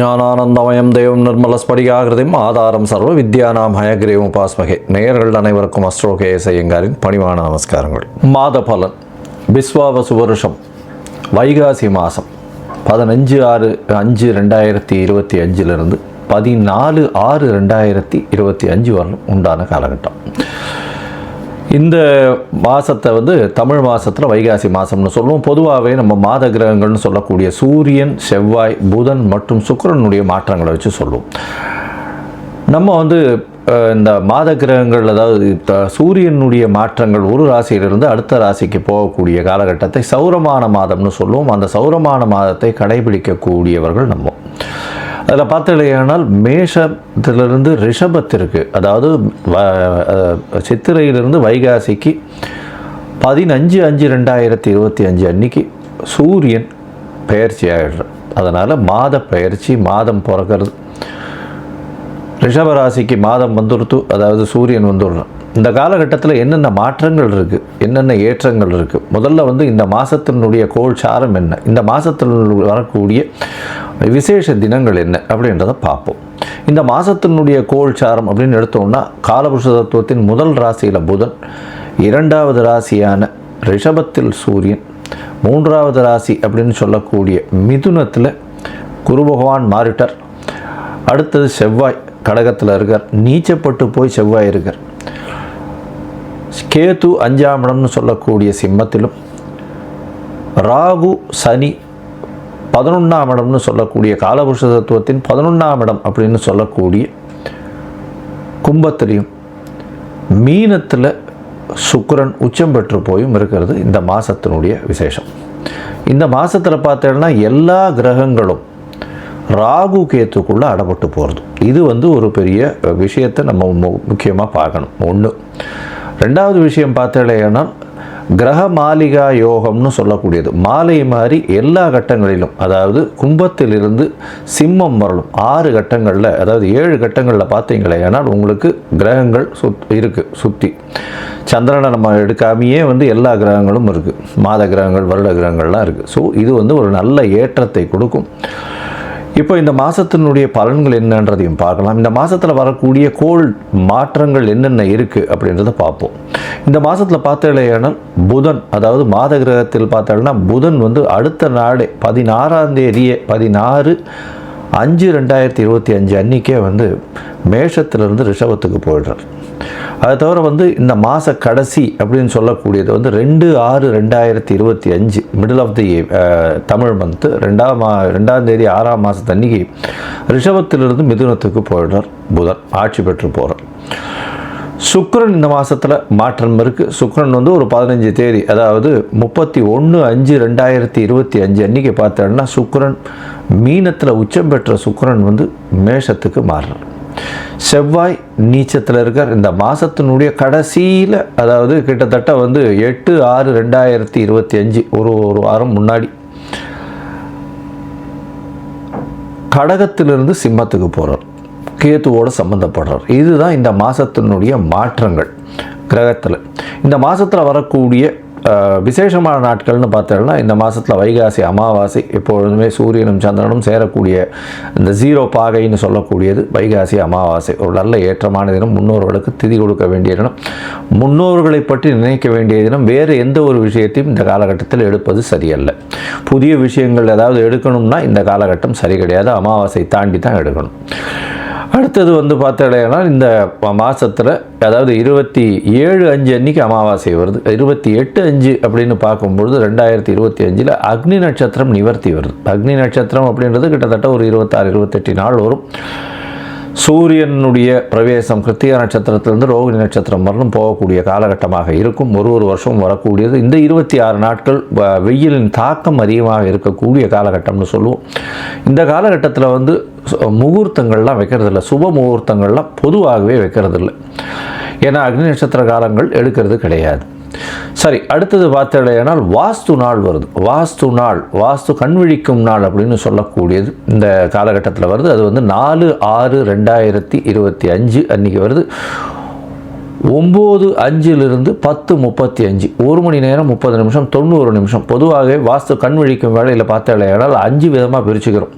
ஞானானந்தமயம் தேவம் நிர்மலஸ்படிகாகிருதிம் ஆதாரம் சர்வ வித்யானாம் ஹயக்ரீவம் உபாஸ்மகே. நேயர்கள் அனைவருக்கும் அஸ்ட்ரோகேஎஸ் ஐயங்காரின் பணிவான நமஸ்காரங்கள். மாத பலன் விஸ்வாவசு வருஷம் வைகாசி மாதம் 15/6/2025 14/6/2025 வரலும் உண்டான காலகட்டம். இந்த மாதத்தை தமிழ் மாதத்தில் வைகாசி மாதம்னு சொல்லுவோம். பொதுவாகவே நம்ம மாத கிரகங்கள்னு சொல்லக்கூடிய சூரியன், செவ்வாய், புதன் மற்றும் சுக்கிரனுடைய மாற்றங்களை வச்சு சொல்லுவோம். நம்ம இந்த மாத கிரகங்கள், அதாவது சூரியனுடைய மாற்றங்கள் ஒரு ராசியிலிருந்து அடுத்த ராசிக்கு போகக்கூடிய காலகட்டத்தை சௌரமான மாதம்னு சொல்லுவோம். அந்த சௌரமான மாதத்தை கடைபிடிக்கக்கூடியவர்கள் நம்ம அதில் பார்த்தீங்கன்னா மேஷத்திலிருந்து ரிஷபத்திற்கு, அதாவது சித்திரையிலிருந்து வைகாசிக்கு 15/5/2025 அன்னைக்கு சூரியன் பெயர்ச்சி ஆகிடுறார். அதனால் மாத பெயர்ச்சி, மாதம் பிறக்கிறது. ரிஷபராசிக்கு மாதம் வந்துடுத்து, அதாவது சூரியன் வந்துடுறான். இந்த காலகட்டத்தில் என்னென்ன மாற்றங்கள் இருக்குது, என்னென்ன ஏற்றங்கள் இருக்குது, முதல்ல இந்த மாதத்தினுடைய கோல்சாரம் என்ன, இந்த மாதத்தில் வரக்கூடிய விசேஷ தினங்கள் என்ன அப்படின்றத பார்ப்போம். இந்த மாதத்தினுடைய கோல்சாரம் அப்படின்னு எடுத்தோம்னா, காலபுருஷ தத்துவத்தின் முதல் ராசியில் புதன், இரண்டாவது ராசியான ரிஷபத்தில் சூரியன், மூன்றாவது ராசி அப்படின்னு சொல்லக்கூடிய மிதுனத்தில் குரு பகவான் மாறிட்டார். அடுத்தது செவ்வாய் கடகத்தில் இருக்கார், நீச்சப்பட்டு போய் செவ்வாய் இருக்கார். கேது 5ஆம் இடம்னு சொல்லக்கூடிய சிம்மத்திலும், ராகு சனி 11ஆம் இடம்னு சொல்லக்கூடிய காலபுருஷ தத்துவத்தின் 11ஆம் இடம் அப்படின்னு சொல்லக்கூடிய கும்பத்திலையும், மீனத்தில் சுக்கிரன் உச்சம் பெற்று போயும் இருக்கிறது இந்த மாதத்தினுடைய விசேஷம். இந்த மாதத்தில் பார்த்தீங்கன்னா எல்லா கிரகங்களும் ராகு கேத்துக்குள்ளே அடப்பட்டு போகிறது. இது ஒரு பெரிய விஷயத்தை நம்ம முக்கியமாக பார்க்கணும். ஒன்று. ரெண்டாவது விஷயம் பார்த்தீங்கன்னா, கிரக மாளிகா யோகம்னு சொல்லக்கூடியது மாலை மாதிரி எல்லா கட்டங்களிலும், அதாவது கும்பத்திலிருந்து சிம்மம் வரலும் 6 கட்டங்களில், அதாவது 7 கட்டங்களில் பார்த்தீங்களேன்னா உங்களுக்கு கிரகங்கள் சுற்றி சந்திரனை நம்ம எடுக்காமையே எல்லா கிரகங்களும் இருக்குது. மாத கிரகங்கள், வருட கிரகங்கள்லாம் இருக்குது. ஸோ இது ஒரு நல்ல ஏற்றத்தை கொடுக்கும். இப்போ இந்த மாதத்தினுடைய பலன்கள் என்னன்றதையும் பார்க்கலாம். இந்த மாதத்தில் வரக்கூடிய கோள் மாற்றங்கள் என்னென்ன இருக்குது அப்படின்றத பார்ப்போம். இந்த மாதத்தில் பார்த்தீங்கன்னா புதன், அதாவது மாத கிரகத்தில் பார்த்தீங்கன்னா புதன் அடுத்த நாளே 16ஆம் தேதியே 16/5/2025 அன்றைக்கே மேஷத்திலிருந்து ரிஷபத்துக்கு போயிடுறார். அதை தவிர இந்த மாத கடைசி அப்படின்னு சொல்லக்கூடியது 2/6/2025 middle of the Tamil month 2ஆம் தேதி 6ஆம் மாதத்து அன்றைக்கி ரிஷபத்திலிருந்து மிதுனத்துக்கு போயிடுறார் புதன், ஆட்சி பெற்று போகிறார். சுக்கிரன் இந்த மாதத்தில் மாற்றம் இருக்குது. சுக்கிரன் ஒரு 15 தேதி, அதாவது 31/5/2025 அன்றைக்கி பார்த்தோன்னா சுக்கிரன் மீனத்தில் உச்சம் பெற்ற சுக்கிரன் மேஷத்துக்கு மாறுறார். செவ்வாய் நீச்சத்தில் இருக்கார். இந்த மாதத்தினுடைய கடைசியில், அதாவது கிட்டத்தட்ட 8/6/2025 ஒரு வாரம் முன்னாடி கடகத்திலிருந்து சிம்மத்துக்கு போகிறார், கேத்துவோடு சம்மந்தப்படுறார். இதுதான் இந்த மாதத்தினுடைய மாற்றங்கள் கிரகத்தில். இந்த மாதத்தில் வரக்கூடிய விசேஷமான நாட்கள்னு பார்த்தோம்னா, இந்த மாதத்தில் வைகாசி அமாவாசை, எப்பொழுதுமே சூரியனும் சந்திரனும் சேரக்கூடிய இந்த 0 பாகைன்னு சொல்லக்கூடியது வைகாசி அமாவாசை. ஒரு நல்ல ஏற்றமான தினம். முன்னோர்களுக்கு திதி கொடுக்க வேண்டிய தினம், முன்னோர்களை பற்றி நினைக்க வேண்டிய தினம். வேறு எந்த ஒரு விஷயத்தையும் இந்த காலகட்டத்தில் எடுப்பது சரியல்ல. புதிய விஷயங்கள் ஏதாவது எடுக்கணும்னா இந்த காலகட்டம் சரி கிடையாது. அமாவாசை தாண்டி தான் எடுக்கணும். அடுத்தது பார்த்தீங்கன்னா இந்த மாதத்தில், அதாவது 27/5 அன்றைக்கி அமாவாசை வருது. 28/5 அப்படின்னு பார்க்கும்பொழுது 2025 அக்னி நட்சத்திரம் நிவர்த்தி வருது. அக்னி நட்சத்திரம் அப்படின்றது கிட்டத்தட்ட ஒரு 26-28 நாள் வரும். சூரியனுடைய பிரவேசம் கிருத்திகா நட்சத்திரத்திலிருந்து ரோகிணி நட்சத்திரம் வரலும் போகக்கூடிய காலகட்டமாக இருக்கும். ஒரு வருஷம் வரக்கூடியது. இந்த 26 நாட்கள் வெயிலின் தாக்கம் அதிகமாக இருக்கக்கூடிய காலகட்டம்னு சொல்லுவோம். இந்த காலகட்டத்தில் முகூர்த்தங்கள்லாம் வைக்கிறதில்ல, சுப முகூர்த்தங்கள்லாம் பொதுவாகவே வைக்கிறதில்ல. ஏன்னா அக்னி நட்சத்திர காலங்கள் எடுக்கிறது கிடையாது. சரி, அடுத்தது பார்த்தீங்கன்னா வாஸ்து நாள் வருது. வாஸ்து கண்விழிக்கும் நாள் அப்படின்னு சொல்லக்கூடியது இந்த காலகட்டத்தில் வருது. அது 4/6/2025 அன்றைக்கி வருது. 9:05 10:35 1 மணி நேரம் 30 நிமிஷம் 90 நிமிஷம். பொதுவாகவே வாஸ்து கண் விழிக்கும் வேளையில் பார்த்தாலேயானால் 5 விதமாக பிரிச்சுக்கிறோம்.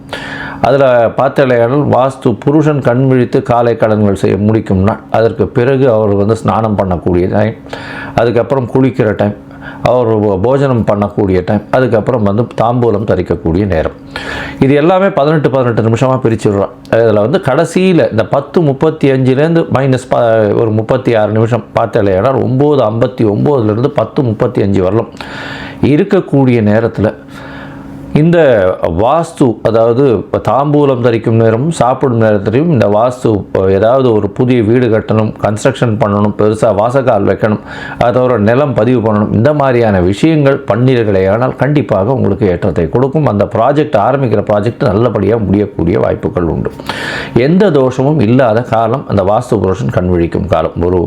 அதில் பார்த்தாலேயானால் வாஸ்து புருஷன் கண் விழித்து காலை கடன்கள் செய்ய முடிக்கும்னா அதற்கு பிறகு அவர் வந்து ஸ்நானம் பண்ணக்கூடிய டைம், அதுக்கப்புறம் குளிக்கிற டைம், அவர் போஜனம் பண்ணக்கூடிய டைம், அதுக்கப்புறம் வந்து தாம்பூலம் தரிக்கக்கூடிய நேரம். இது எல்லாமே 18 நிமிஷமாக பிரிச்சுடுறோம். இதில் வந்து கடைசியில் இந்த 10:35 மைனஸ் ஒரு 36 நிமிஷம் பார்த்தாலேனா 9:59 10:35 வரலாம் இருக்கக்கூடிய நேரத்தில் இந்த வாஸ்து, அதாவது தாம்பூலம் தரிக்கும் நேரமும் சாப்பிடும் நேரத்திலையும் இந்த வாஸ்து, ஏதாவது ஒரு புதிய வீடு கட்டணும், கன்ஸ்ட்ரக்ஷன் பண்ணணும், பெருசாக வாசக்கால் வைக்கணும், அதோட நிலம் பதிவு பண்ணணும், இந்த மாதிரியான விஷயங்கள் பண்ணீர்களேயானால் கண்டிப்பாக உங்களுக்கு ஏற்றத்தை கொடுக்கும். அந்த ப்ராஜெக்ட் ஆரம்பிக்கிற ப்ராஜெக்ட் நல்லபடியாக முடியக்கூடிய வாய்ப்புகள் உண்டு. எந்த தோஷமும் இல்லாத காலம் அந்த வாஸ்து புருஷன் கண் விழிக்கும் காலம். ஒரு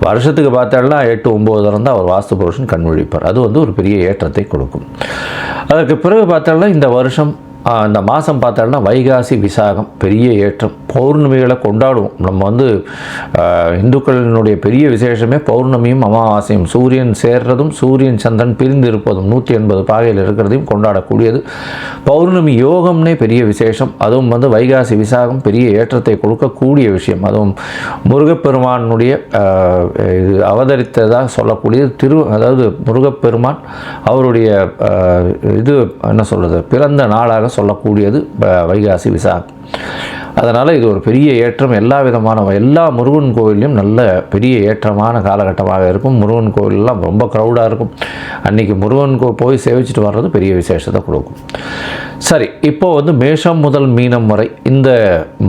வருஷத்துக்கு பார்த்தாலும் 8-9 தான் அவர் வாஸ்து புருஷன் கண் விழிப்பார். அது வந்து ஒரு பெரிய ஏற்றத்தை கொடுக்கும். அதற்கு பிறகு இந்த வருஷம் இந்த மாதம் பார்த்தோம்னா வைகாசி விசாகம் பெரிய ஏற்றம். பௌர்ணமிகளை கொண்டாடுவோம். நம்ம வந்து இந்துக்களினுடைய பெரிய விசேஷமே பௌர்ணமியும் அமாவாசையும், சூரியன் சேர்றதும் சூரியன் சந்திரன் பிரிந்து இருப்பதும் 180 பாகையில் இருக்கிறதையும் கொண்டாடக்கூடியது. பௌர்ணமி யோகம்னே பெரிய விசேஷம். அதுவும் வந்து வைகாசி விசாகம் பெரிய ஏற்றத்தை கொடுக்கக்கூடிய விஷயம். அதுவும் முருகப்பெருமானுடைய இது அவதரித்ததாக சொல்லக்கூடியது. அதாவது முருகப்பெருமான் அவருடைய இது என்ன சொல்கிறது, பிறந்த நாளாக சொல்லக்கூடியது வைகாசி விசாகம். அதனால் இது ஒரு பெரிய ஏற்றம். எல்லா முருகன் கோவிலையும் நல்ல பெரிய ஏற்றமான காலகட்டமாக இருக்கும். முருகன் கோவிலெலாம் ரொம்ப க்ரௌடாக இருக்கும். அன்றைக்கி முருகன் போய் சேவிச்சுட்டு வர்றது பெரிய விசேஷத்தை கொடுக்கும். சரி, இப்போ வந்து மேஷம் முதல் மீனம் வரை இந்த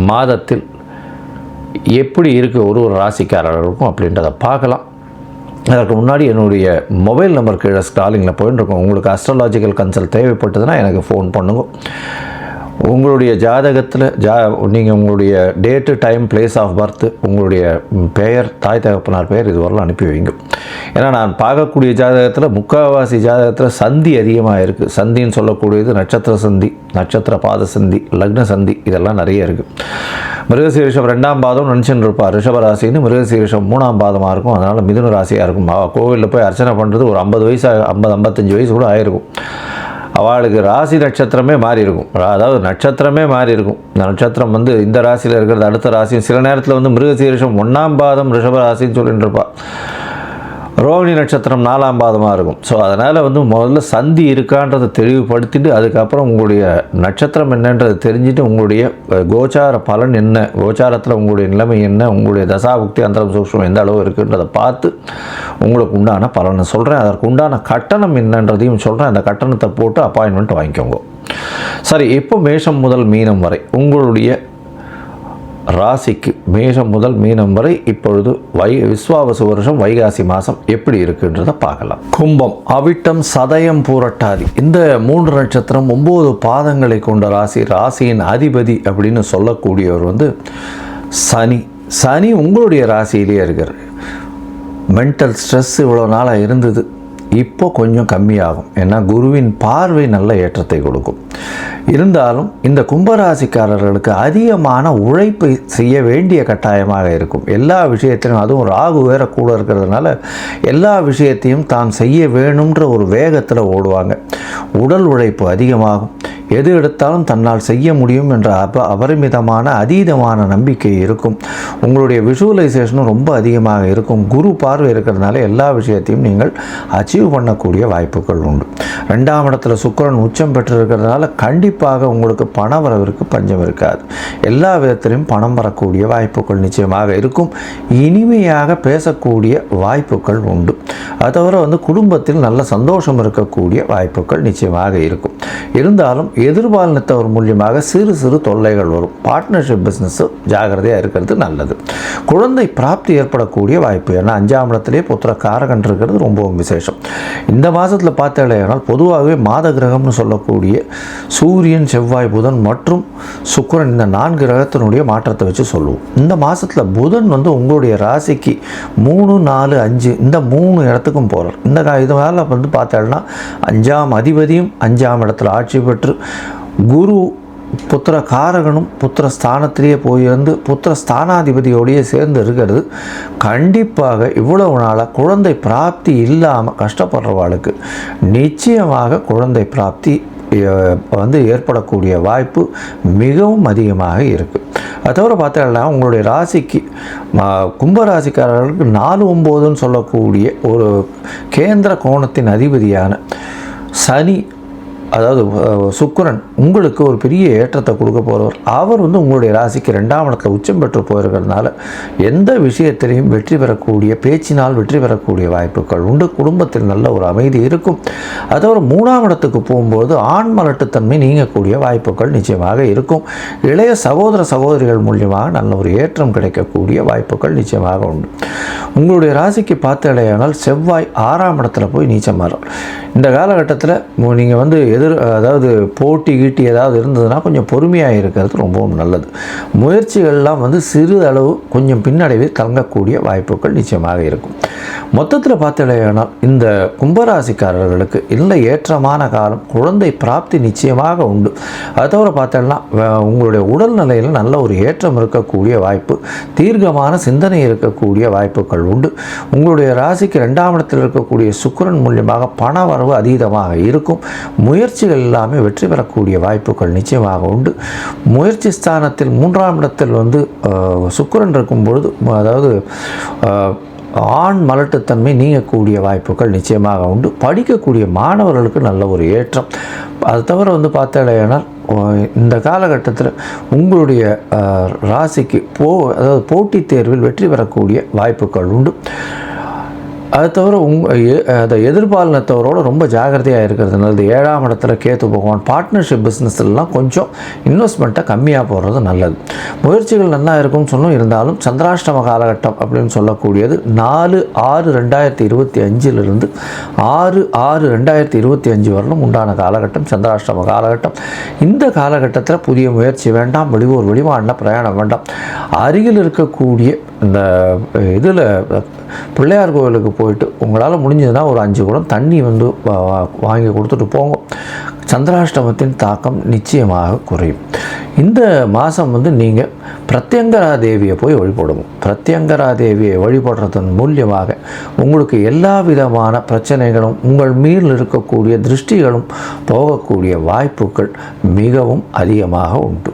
மாதத்தில் எப்படி இருக்குது ஒரு ராசிக்காரர்களுக்கும் அப்படின்றத பார்க்கலாம். அதற்கு முன்னாடி என்னுடைய மொபைல் நம்பர் கீழே ஸ்க்ராலிங்கில் போயின்னு இருக்கோம். உங்களுக்கு அஸ்ட்ராலாஜிக்கல் கன்சல்ட் தேவைப்பட்டதுன்னா எனக்கு ஃபோன் பண்ணுங்க. உங்களுடைய ஜாதகத்தில் நீங்கள் உங்களுடைய date, time, place of birth, உங்களுடைய பெயர், தாய் தகப்பனார் பெயர் இது வரலாம் அனுப்பி வைங்க. ஏன்னா நான் பார்க்கக்கூடிய ஜாதகத்தில் முக்கால்வாசி ஜாதகத்தில் சந்தி அதிகமாக இருக்குது. சந்தின்னு சொல்லக்கூடியது நட்சத்திர சந்தி, நட்சத்திர பாத சந்தி, லக்ன சந்தி, இதெல்லாம் நிறைய இருக்குது. மிருகசீரிஷம் 2ஆம் பாதம் நினச்சின்னு இருப்பார் ரிஷபராசின்னு. மிருகசீரிஷம் 3ஆம் பாதமாக இருக்கும். அதனால் மிதுன ராசியாக இருக்கும். கோவிலில் போய் அர்ச்சனை பண்ணுறது ஒரு 50 வயசு 55 வயசு கூட ஆகிருக்கும். அவளுக்கு ராசி நட்சத்திரமே மாறி இருக்கும். அதாவது நட்சத்திரமே மாறி இருக்கும். இந்த நட்சத்திரம் வந்து இந்த ராசியில் இருக்கிறது அடுத்த ராசியும், சில நேரத்தில் வந்து மிருகசீரிஷம் 1ஆம் பாதம் ரிஷபராசின்னு சொல்லிட்டு இருப்பாள். ரோகிணி நட்சத்திரம் 4ஆம் பாதமாக இருக்கும். ஸோ அதனால் வந்து முதல்ல சந்தி இருக்கான்றதை தெளிவுபடுத்திட்டு அதுக்கப்புறம் உங்களுடைய நட்சத்திரம் என்னன்றதை தெரிஞ்சுட்டு உங்களுடைய கோச்சார பலன் என்ன, கோச்சாரத்தில் உங்களுடைய நிலைமை என்ன, உங்களுடைய தசாபுக்தி அந்தரம் சூக்ஷ்மம் எந்த அளவு இருக்குன்றதை பார்த்து உங்களுக்கு உண்டான பலனை சொல்கிறேன். அதற்கு உண்டான கட்டணம் என்னன்றதையும் சொல்கிறேன். அந்த கட்டணத்தை போட்டு அப்பாயின்மெண்ட் வாங்கிக்கோங்க. சரி, இப்போ மேஷம் முதல் மீனம் வரை உங்களுடைய ராசிக்கு, மேஷம் முதல் மீனம் வரை இப்பொழுது விஸ்வாவசு வருஷம் வைகாசி மாதம் எப்படி இருக்குன்றதை பார்க்கலாம். கும்பம், அவிட்டம், சதயம், பூரட்டாதி இந்த 3 நட்சத்திரம் 9 பாதங்களை கொண்ட ராசி. ராசியின் அதிபதி அப்படின்னு சொல்லக்கூடியவர் வந்து சனி. சனி உங்களுடைய ராசியிலேயே இருக்கார். மென்டல் ஸ்ட்ரெஸ் இவ்வளோ நாளாக இருந்தது, இப்போ கொஞ்சம் கம்மியாகும். ஏன்னா குருவின் பார்வை நல்ல ஏற்றத்தை கொடுக்கும். இருந்தாலும் இந்த கும்பராசிக்காரர்களுக்கு அதிகமான உழைப்பை செய்ய வேண்டிய கட்டாயமாக இருக்கும். எல்லா விஷயத்திலும், அதுவும் ராகு வேற கூட இருக்கிறதுனால எல்லா விஷயத்தையும் தான் செய்ய வேணுன்ற ஒரு வேகத்தில் ஓடுவாங்க. உடல் உழைப்பு அதிகமாகும். எது எடுத்தாலும் தன்னால் செய்ய முடியும் என்ற அபரிமிதமான அதீதமான நம்பிக்கை இருக்கும். உங்களுடைய விஷுவலைசேஷனும் ரொம்ப அதிகமாக இருக்கும். குரு பார்வை இருக்கிறதுனால எல்லா விஷயத்தையும் நீங்கள் அச்சீவ் பண்ணக்கூடிய வாய்ப்புகள் உண்டு. 2ஆம் இடத்துல சுக்கிரன் உச்சம் பெற்றிருக்கிறதுனால கண்டிப்பாக உங்களுக்கு பண வரவிற்கு பஞ்சம் இருக்காது. எல்லா விதத்திலையும் பணம் வரக்கூடிய வாய்ப்புகள் நிச்சயமாக இருக்கும். இனிமையாக பேசக்கூடிய வாய்ப்புகள் உண்டு. அது தவிர வந்து குடும்பத்தில் நல்ல சந்தோஷம் இருக்கக்கூடிய வாய்ப்புகள் நிச்சயமாக இருக்கும். இருந்தாலும் எதிர்பாலினத்தவர் மூலியமாக சிறு சிறு தொல்லைகள் வரும். பார்ட்னர்ஷிப் பிஸ்னஸ் ஜாகிரதையாக இருக்கிறது நல்லது. குழந்தை பிராப்தி ஏற்படக்கூடிய வாய்ப்பு. ஏன்னா 5ஆம் இடத்திலே புத்திர காரகன் இருக்கிறது ரொம்பவும் விசேஷம். இந்த மாதத்தில் பார்த்தாலேனால் பொதுவாகவே மாத கிரகம்னு சொல்லக்கூடிய சூரியன், செவ்வாய், புதன் மற்றும் சுக்கிரன் இந்த 4 கிரகத்தினுடைய மாற்றத்தை வச்சு சொல்லுவோம். இந்த மாதத்தில் புதன் வந்து உங்களுடைய ராசிக்கு 3, 4, 5 இந்த 3 இடத்துக்கும் போகிறார். இது மேலே வந்து பார்த்தாலும் 5ஆம் அதிபதியும் 5ஆம் இடத்துல ஆட்சி பெற்று குரு புத்திர காரகனும் புத்திர ஸ்தானத்திலேயே போயிருந்து புத்திர ஸ்தானாதிபதியோடையே சேர்ந்து இருக்கிறது கண்டிப்பாக இவ்வளவு நாளாக குழந்தை பிராப்தி இல்லாமல் கஷ்டப்படுறவாளுக்கு நிச்சயமாக குழந்தை பிராப்தி ஏற்படக்கூடிய வாய்ப்பு மிகவும் அதிகமாக இருக்குது. அது தவிர பார்த்தீங்கன்னா உங்களுடைய ராசிக்கு கும்பராசிக்காரர்களுக்கு 4-9ன்னு சொல்லக்கூடிய ஒரு கேந்திர கோணத்தின் அதிபதியான சனி, அதாவது சுக்கிரன் உங்களுக்கு ஒரு பெரிய ஏற்றத்தை கொடுக்க போகிறவர். அவர் உங்களுடைய ராசிக்கு 2ஆம் இடத்துல உச்சம் பெற்று போயிருக்கிறதுனால எந்த விஷயத்திலையும் வெற்றி பெறக்கூடிய, பேச்சினால் வெற்றி பெறக்கூடிய வாய்ப்புகள் உண்டு. குடும்பத்தில் நல்ல ஒரு அமைதி இருக்கும். அதோட 3ஆம் இடத்துக்கு போகும்போது ஆண் மலட்டுத்தன்மை நீங்கக்கூடிய வாய்ப்புகள் நிச்சயமாக இருக்கும். இளைய சகோதர சகோதரிகள் மூலியமாக நல்ல ஒரு ஏற்றம் கிடைக்கக்கூடிய வாய்ப்புகள் நிச்சயமாக உண்டு. உங்களுடைய ராசிக்கு பார்த்தடையானால் செவ்வாய் 6ஆம் இடத்துல போய் நீச்சம் மாறும். இந்த காலகட்டத்தில் நீங்கள் அதாவது போட்டி கீட்டி ஏதாவது இருந்ததுன்னா கொஞ்சம் பொறுமையாக இருக்கிறது ரொம்பவும் நல்லது. முயற்சிகள்லாம் சிறு அளவு கொஞ்சம் பின்னடைவில் தங்கக்கூடிய வாய்ப்புகள் நிச்சயமாக இருக்கும். மொத்தத்தில் பார்த்தீங்கன்னா இந்த கும்பராசிக்காரர்களுக்கு இல்லை ஏற்றமான காலம், குழந்தை பிராப்தி நிச்சயமாக உண்டு. அது தவிர பார்த்தோன்னா உங்களுடைய உடல்நிலையில் நல்ல ஒரு ஏற்றம் இருக்கக்கூடிய வாய்ப்பு, தீர்க்கமான சிந்தனை இருக்கக்கூடிய வாய்ப்புகள் உண்டு. உங்களுடைய ராசிக்கு 2ஆம் இடத்தில் இருக்கக்கூடிய சுக்கிரன் மூலியமாக பண வரவு அதீதமாக இருக்கும். முயற்சிகள் எல்லாமே வெற்றி பெறக்கூடிய வாய்ப்புகள் நிச்சயமாக உண்டு. முயற்சி ஸ்தானத்தில் 3ஆம் இடத்தில் சுக்கிரன் இருக்கும் பொழுது, அதாவது ஆண் மலட்டுத்தன்மை நீங்கக்கூடிய வாய்ப்புகள் நிச்சயமாக உண்டு. படிக்கக்கூடிய மாணவர்களுக்கு நல்ல ஒரு ஏற்றம். அது தவிர பார்த்தீங்கன்னா இந்த காலகட்டத்தில் உங்களுடைய ராசிக்கு அதாவது போட்டித் தேர்வில் வெற்றி பெறக்கூடிய வாய்ப்புகள் உண்டு. அது தவிர அந்த எதிர்பாலினத்தவரோடு ரொம்ப ஜாகிரதையாக இருக்கிறது நல்லது. 7ஆம் இடத்துல கேத்து பகவான் பார்ட்னர்ஷிப் பிஸ்னஸ்லாம் கொஞ்சம் இன்வெஸ்ட்மெண்ட்டை கம்மியாக போடுறது நல்லது. முயற்சிகள் நல்லா இருக்கும்னு சொல்லும். இருந்தாலும் சந்திராஷ்டம காலகட்டம் அப்படின்னு சொல்லக்கூடியது 4/6/2025 6/6/2025 வரலும் உண்டான காலகட்டம் சந்திராஷ்டம காலகட்டம். இந்த காலகட்டத்தில் புதிய முயற்சி வேண்டாம். வெளியூர் வெளிமாநில பிரயாணம் வேண்டாம். அருகில் இருக்கக்கூடிய இந்த இதில் பிள்ளையார் கோவிலுக்கு போயிட்டு உங்களால் முடிஞ்சதுன்னா ஒரு 5 குடம் தண்ணி வாங்கி கொடுத்துட்டு போங்க. சந்திராஷ்டமத்தின் தாக்கம் நிச்சயமாக குறையும். இந்த மாதம் நீங்கள் பிரத்யங்கரா தேவியை போய் வழிபடணும். பிரத்யங்கரா தேவியை வழிபடுறதன் மூலியமாக உங்களுக்கு எல்லா விதமான பிரச்சனைகளும், உங்கள் மீது இருக்கக்கூடிய திருஷ்டிகளும் போகக்கூடிய வாய்ப்புகள் மிகவும் அதிகமாக உண்டு.